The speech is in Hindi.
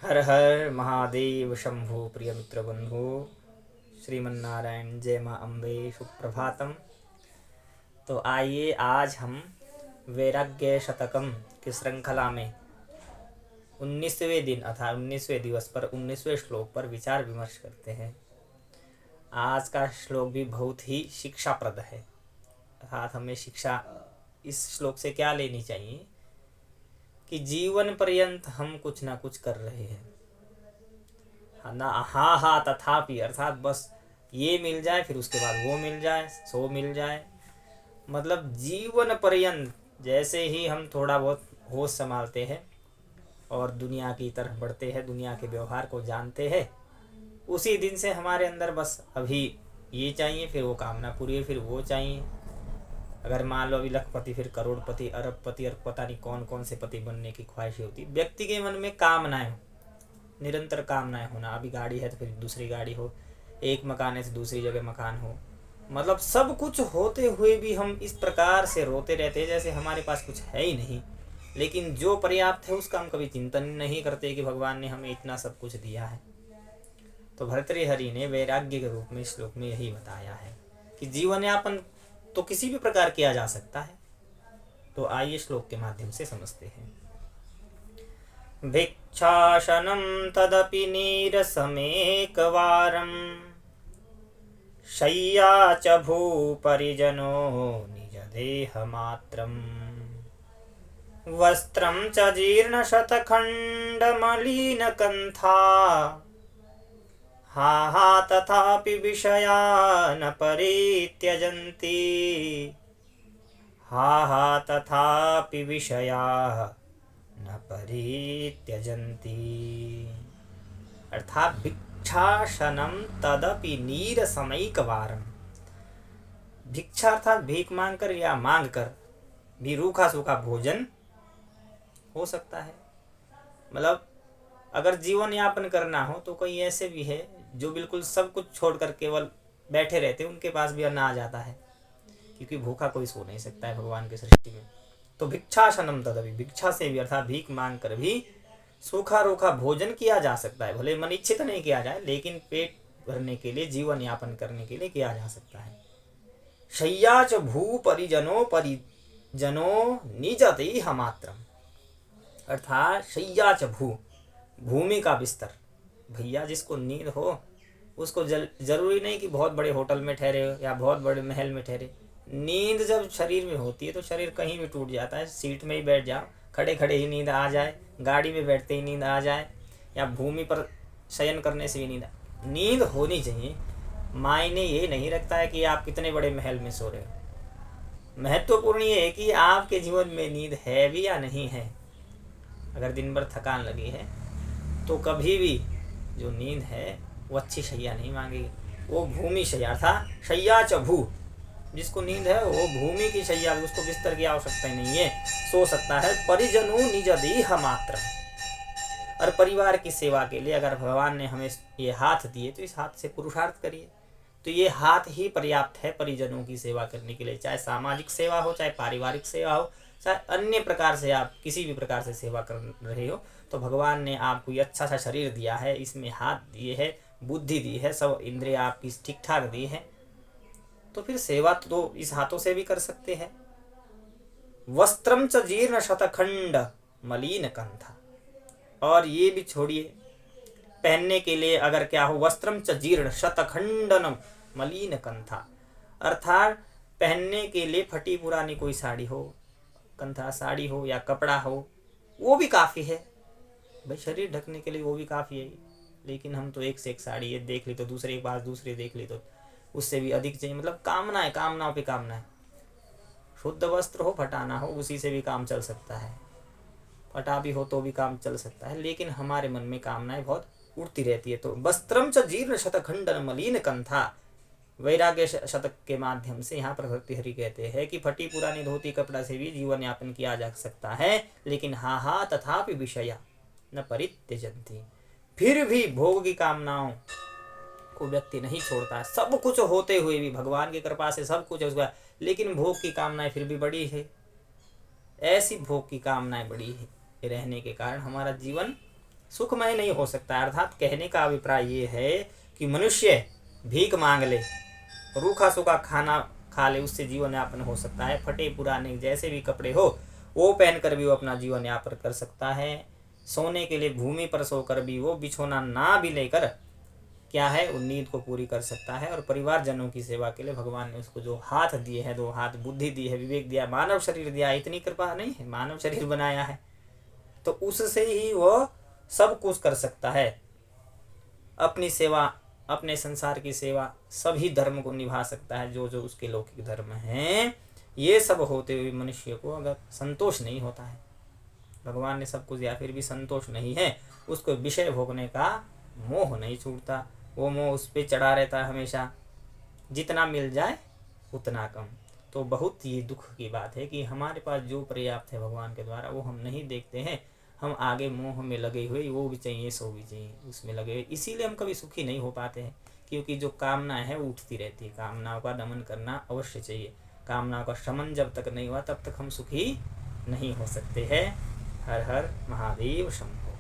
हर हर महादेव शंभु प्रिय मित्र बंधु श्रीमन्नारायण जय माँ अम्बे सुप्रभातम। तो आइए आज हम वैराग्य शतकम की श्रृंखला में 19वें दिन अर्थात 19वें दिवस पर 19वें श्लोक पर विचार विमर्श करते हैं। आज का श्लोक भी बहुत ही शिक्षाप्रद है, अर्थात हमें शिक्षा इस श्लोक से क्या लेनी चाहिए कि जीवन पर्यंत हम कुछ ना कुछ कर रहे हैं ना, हा हा तथापि, अर्थात बस ये मिल जाए फिर उसके बाद वो मिल जाए, सो मिल जाए, मतलब जीवन पर्यंत जैसे ही हम थोड़ा बहुत होश संभालते हैं और दुनिया की तरफ बढ़ते हैं, दुनिया के व्यवहार को जानते हैं, उसी दिन से हमारे अंदर बस अभी ये चाहिए, फिर वो कामना पूरी है, फिर वो चाहिए। अगर मान लो अभी लखपति फिर करोड़पति अरबपति और पता नहीं कौन कौन से पति बनने की ख्वाहिशें होती, व्यक्ति के मन में कामनाएं, निरंतर कामनाएं होना। अभी गाड़ी है तो फिर दूसरी गाड़ी हो, एक मकान है तो दूसरी जगह मकान हो, मतलब सब कुछ होते हुए भी हम इस प्रकार से रोते रहते हैं जैसे हमारे पास कुछ है ही नहीं। लेकिन जो पर्याप्त है उसका हम कभी चिंतन नहीं करते कि भगवान ने हमें इतना सब कुछ दिया है। तो भर्तृहरि ने वैराग्य के रूप में श्लोक में यही बताया है कि जीवन यापन तो किसी भी प्रकार किया जा सकता है। तो आइए श्लोक के माध्यम से समझते हैं। भिक्षाशनं तदपि नीरसमेकवारं शय्या च भूपरिजनो निजदेहमात्रम् वस्त्रं च जीर्णशतखण्डमलिनकन्था हा हा तथापि विषया न परित्यजन्ति हा हा तथापि विषया न परित्यजन्ति। अर्थात भिक्षाशनम तदपि नीरसमैकवारम, भिक्षा अर्थात भीख मांगकर या मांगकर भी रूखा सूखा भोजन हो सकता है। मतलब अगर जीवन यापन करना हो तो कई ऐसे भी है जो बिल्कुल सब कुछ छोड़कर केवल बैठे रहते, उनके पास भी अन्न आ जाता है, क्योंकि भूखा कोई सो नहीं सकता है भगवान की सृष्टि में। तो भिक्षाशनम तदपि, भिक्षा से भी अर्थात भीख मांग कर भी सूखा रूखा भोजन किया जा सकता है। भले मन इच्छित नहीं किया जाए, लेकिन पेट भरने के लिए, जीवन यापन करने के लिए किया जा सकता है। शय्या च भू परिजनो निजदेह मात्रम, अर्थात शय्या च भू, भूमि का बिस्तर। भैया जिसको नींद हो उसको जरूरी नहीं कि बहुत बड़े होटल में ठहरे हो या बहुत बड़े महल में ठहरे। नींद जब शरीर में होती है तो शरीर कहीं भी टूट जाता है। सीट में ही बैठ जाओ, खड़े खड़े ही नींद आ जाए, गाड़ी में बैठते ही नींद आ जाए, या भूमि पर शयन करने से भी नींद होनी चाहिए। मायने ये नहीं रखता है कि आप कितने बड़े महल में सो रहे हो। महत्वपूर्ण ये है कि आपके जीवन में नींद है भी या नहीं है। अगर दिन भर थकान लगी है तो कभी भी जो नींद है वो अच्छी शैया नहीं मांगेगी, वो भूमि शैया था। शैया च भू, जिसको नींद है वो भूमि की शैया, उसको बिस्तर की आवश्यकता ही नहीं है, सो सकता है। परिजनु निज देह मात्र, और परिवार की सेवा के लिए अगर भगवान ने हमें ये हाथ दिए तो इस हाथ से पुरुषार्थ करिए। तो ये हाथ ही पर्याप्त है परिजनों की सेवा करने के लिए, चाहे सामाजिक सेवा हो, चाहे पारिवारिक सेवा हो, चाहे अन्य प्रकार से आप किसी भी प्रकार से सेवा कर रहे हो। तो भगवान ने आपको ये अच्छा सा शरीर दिया है, इसमें हाथ दिए है, बुद्धि दी है, सब इंद्रिय आपकी ठीक ठाक दी है, तो फिर सेवा तो इस हाथों से भी कर सकते हैं। वस्त्रम च जीर्ण शतखंड मलिन कंथा, और ये भी छोड़िए, पहनने के लिए अगर क्या हो, वस्त्रम च जीर्ण शतखंडनम मलिन कंथा, अर्थात पहनने के लिए फटी पुरानी कोई साड़ी हो, कंथा साड़ी हो या कपड़ा हो, वो भी काफ़ी है भाई, शरीर ढकने के लिए वो भी काफ़ी है। लेकिन हम तो एक से एक साड़ी, ये देख ली तो दूसरे के पास दूसरी देख ली तो उससे भी अधिक चाहिए। मतलब कामनाएं, कामनाओं पे कामनाएं। शुद्ध वस्त्र हो, फटाना हो, उसी से भी काम चल सकता है, फटा भी हो तो भी काम चल सकता है, लेकिन हमारे मन में कामनाएं बहुत उड़ती रहती है। तो वस्त्रम च जीर्ण शतखंडन मलिन कंथा, वैराग्य शतक के माध्यम से यहाँ पर भर्तृहरि कहते हैं कि फटी पुरानी धोती कपड़ा से भी जीवन यापन किया जा सकता है, लेकिन हा हा तथापि विषया न परित्यजन्ति, फिर भी भोग की कामनाओं को व्यक्ति नहीं छोड़ता। सब कुछ होते हुए भी, भगवान की कृपा से सब कुछ है उसका, लेकिन भोग की कामनाएं फिर भी बड़ी है। ऐसी भोग की कामनाएं बड़ी है रहने के कारण हमारा जीवन सुखमय नहीं हो सकता। अर्थात कहने का अभिप्राय ये है कि मनुष्य भीख मांग ले, रूखा सूखा खाना खा ले, उससे जीवन यापन हो सकता है। फटे पुराने जैसे भी कपड़े हो वो पहनकर भी वो अपना जीवन यापन कर सकता है। सोने के लिए भूमि पर सोकर भी वो बिछोना ना भी लेकर क्या है, उन नींद को पूरी कर सकता है। और परिवारजनों की सेवा के लिए भगवान ने उसको जो हाथ दिए हैं, 2 हाथ, बुद्धि दी है, विवेक दिया, मानव शरीर दिया, इतनी कृपा नहीं है, मानव शरीर बनाया है तो उससे ही वो सब कुछ कर सकता है। अपनी सेवा, अपने संसार की सेवा, सभी धर्म को निभा सकता है जो जो उसके लौकिक धर्म हैं। ये सब होते हुए मनुष्य को अगर संतोष नहीं होता है, भगवान ने सब कुछ दिया फिर भी संतोष नहीं है, उसको विषय भोगने का मोह नहीं छूटता, वो मोह उस पर चढ़ा रहता है हमेशा, जितना मिल जाए उतना कम। तो बहुत ये दुख की बात है कि हमारे पास जो पर्याप्त है भगवान के द्वारा वो हम नहीं देखते हैं। हम आगे मोह में लगे हुए, वो भी चाहिए सो भी चाहिए, उसमें लगे हुए, इसीलिए हम कभी सुखी नहीं हो पाते हैं। क्योंकि जो कामना है वो उठती रहती है, कामनाओं का दमन करना अवश्य चाहिए। कामनाओं का शमन जब तक नहीं हुआ तब तक हम सुखी नहीं हो सकते हैं। हर हर महादेव शंभो।